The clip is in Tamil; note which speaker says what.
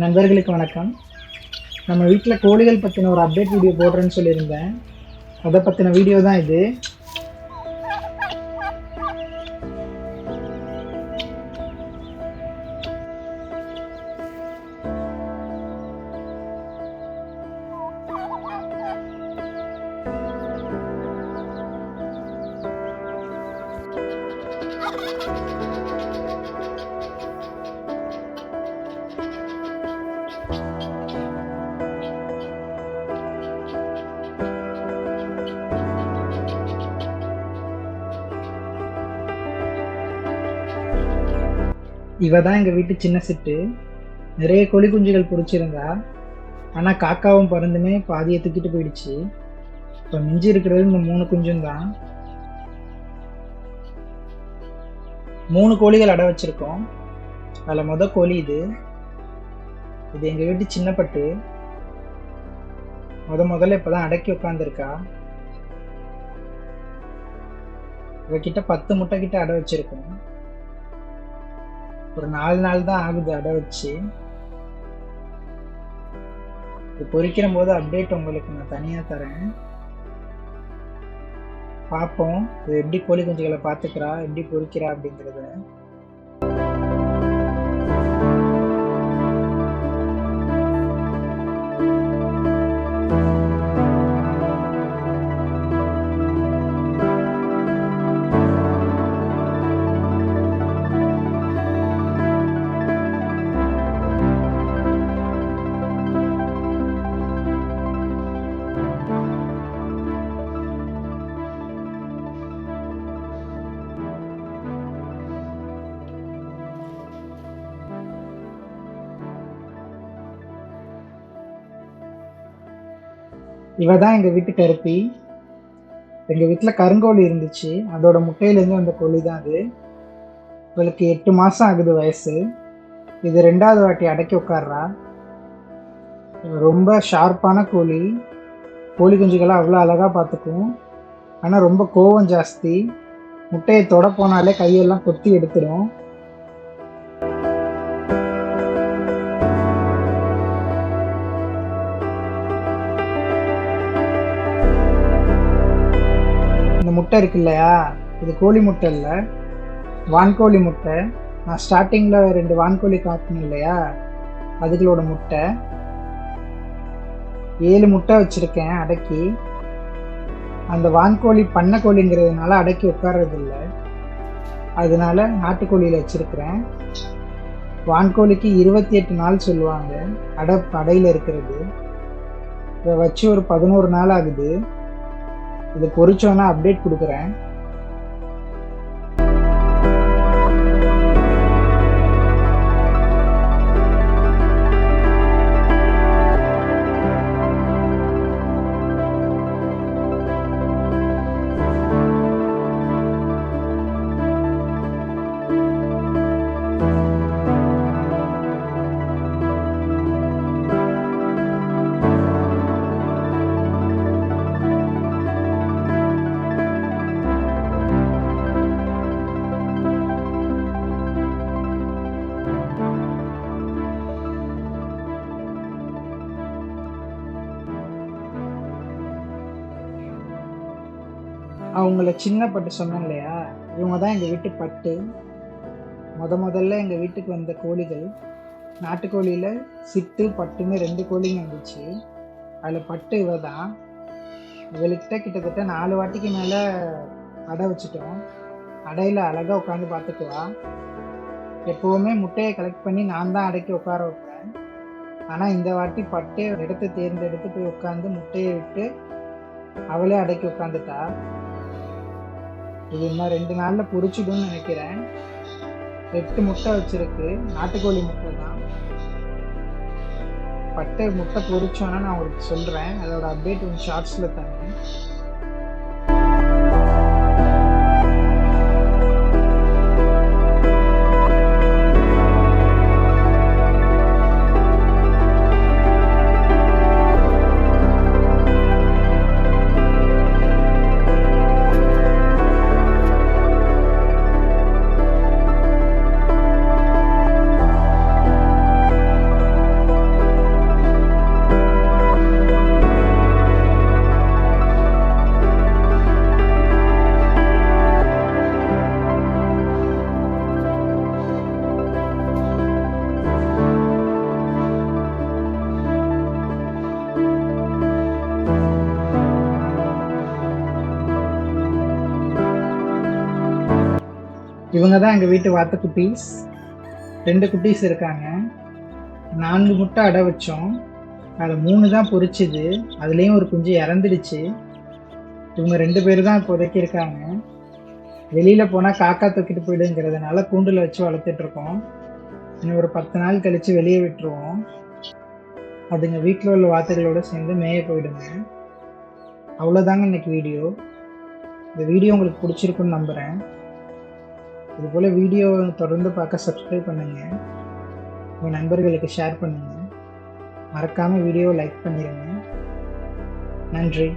Speaker 1: நண்பர்களுக்கு வணக்கம். நம்ம வீட்டில் கோழிகள் பற்றின ஒரு அப்டேட் வீடியோ போடுறேன்னு சொல்லியிருந்தேன். அதை பற்றின வீடியோ தான் இது. இவ தான் எங்கள் வீட்டு சின்ன சிட்டு. நிறைய கோழி குஞ்சுகள் பொரிச்சிருந்தா. ஆனால் காக்காவும் பறந்துமே பாதியை தூக்கிட்டு போயிடுச்சு. இப்போ மிஞ்சி இருக்கிறது இந்த 3 குஞ்சும் தான். 3 கோழிகள் அடை வச்சிருக்கோம். அதில் கோழி இது. இது எங்கள் வீட்டு சின்ன பட்டு. முதல்ல இப்போதான் அடக்கி உட்காந்துருக்கா. இவகிட்ட 10 முட்டை கிட்ட அடை வச்சிருக்கோம். ஒரு 4 நாள் தான் ஆகுது அடை வச்சு. இது பொரிக்கிற போது அப்டேட் உங்களுக்கு நான் தனியாக தரேன். பார்ப்போம் இது எப்படி கோழி குஞ்சுகளை பார்த்துக்கிறா, எப்படி பொரிக்கிறா அப்படிங்கிறத. இவ தான் எங்கள் வீட்டு கருப்பி. எங்கள் வீட்டில் கருங்கோழி இருந்துச்சு. அதோட முட்டையிலேருந்து வந்த கோழி தான் அது. இவளுக்கு 8 மாதம் ஆகுது வயசு. இது 2வது வாட்டி அடக்கி உட்கார்றா. ரொம்ப ஷார்ப்பான கோழி. கோழி குஞ்சுகளை அவ்வளோ அழகாக பார்த்துக்கும். ஆனால் ரொம்ப கோவம் ஜாஸ்தி. முட்டையை தொட போனாலே கையெல்லாம் கொத்தி எடுத்துடும். இந்த முட்டை இருக்கு இல்லையா, இது கோழி முட்டை இல்லை, வான்கோழி முட்டை. நான் ஸ்டார்டிங்கில் 2 வான்கோழி காட்டினேன் இல்லையா, அதுகளோட முட்டை. 7 முட்டை வச்சுருக்கேன் அடக்கி. அந்த வான்கோழி பண்ணைக்கோழிங்கிறதுனால அடக்கி உட்கார்றதில்லை, அதனால நாட்டுக்கோழியில் வச்சுருக்கிறேன். வான்கோழிக்கு 28 நாள் சொல்லுவாங்க அடையில் இருக்கிறது. இதை வச்சு ஒரு 11 நாள் ஆகுது. இதை பொரிச்சோன்னா அப்டேட் கொடுக்குறேன். அவங்கள சின்ன பட்டு சொன்னேன் இல்லையா, இவங்க தான் எங்கள் வீட்டு பட்டு. முதல்ல எங்கள் வீட்டுக்கு வந்த கோழிகள். நாட்டுக்கோழியில் சிட்டு பட்டுன்னு 2 கோழிங்க இருந்துச்சு. அதில் பட்டு இவ தான். இவளுக்கிட்ட கிட்டத்தட்ட 4 வாட்டிக்கு மேலே அடை வச்சுட்டோம். அடையில் அழகாக உட்காந்து பார்த்துக்குவா. எப்போவுமே முட்டையை கலெக்ட் பண்ணி நான் தான் அடைக்கி உட்கார வைப்பேன். ஆனால் இந்த வாட்டி பட்டு இடத்த தேர்ந்தெடுத்து போய் உட்காந்து முட்டையை விட்டு அவளே அடைக்கி உட்காந்துட்டா. இது இன்னும் 2 நாளில் பொரிச்சிடும்னு நினைக்கிறேன். 8 முட்டை வச்சிருக்கு. நாட்டுக்கோழி முட்டை தான். பட்டை முட்டை பொரிச்சோன்னா நான் உங்களுக்கு சொல்கிறேன். அதோட அப்டேட் ஒன்று ஷார்ட்ஸில் தரேன். இவங்க தான் எங்கள் வீட்டு வாத்து குட்டீஸ். 2 குட்டீஸ் இருக்காங்க. 4 முட்டை அடை வச்சோம். அதில் 3 தான் பொரிச்சுது. அதுலேயும் ஒரு குஞ்சு இறந்துடுச்சு. இவங்க 2 பேர் தான் இப்போதைக்கு இருக்காங்க. வெளியில் போனால் காக்கா தூக்கிட்டு போயிடுங்கிறதுனால கூண்டில் வச்சு வளர்த்துட்ருக்கோம். இன்னும் ஒரு 10 நாள் கழித்து வெளியே விட்டுருவோம். அதுங்க வீட்டில் உள்ள வாத்துகளோடு சேர்ந்து மேய போயிடுங்க. அவ்வளோதாங்க இன்னைக்கு வீடியோ. இந்த வீடியோ உங்களுக்கு பிடிச்சிருக்குன்னு நம்புகிறேன். இதுபோல் வீடியோ தொடர்ந்து பார்க்க சப்ஸ்கிரைப் பண்ணுங்கள். உங்கள் நண்பர்களுக்கு ஷேர் பண்ணுங்கள். மறக்காமல் வீடியோவை லைக் பண்ணிடுங்க. நன்றி.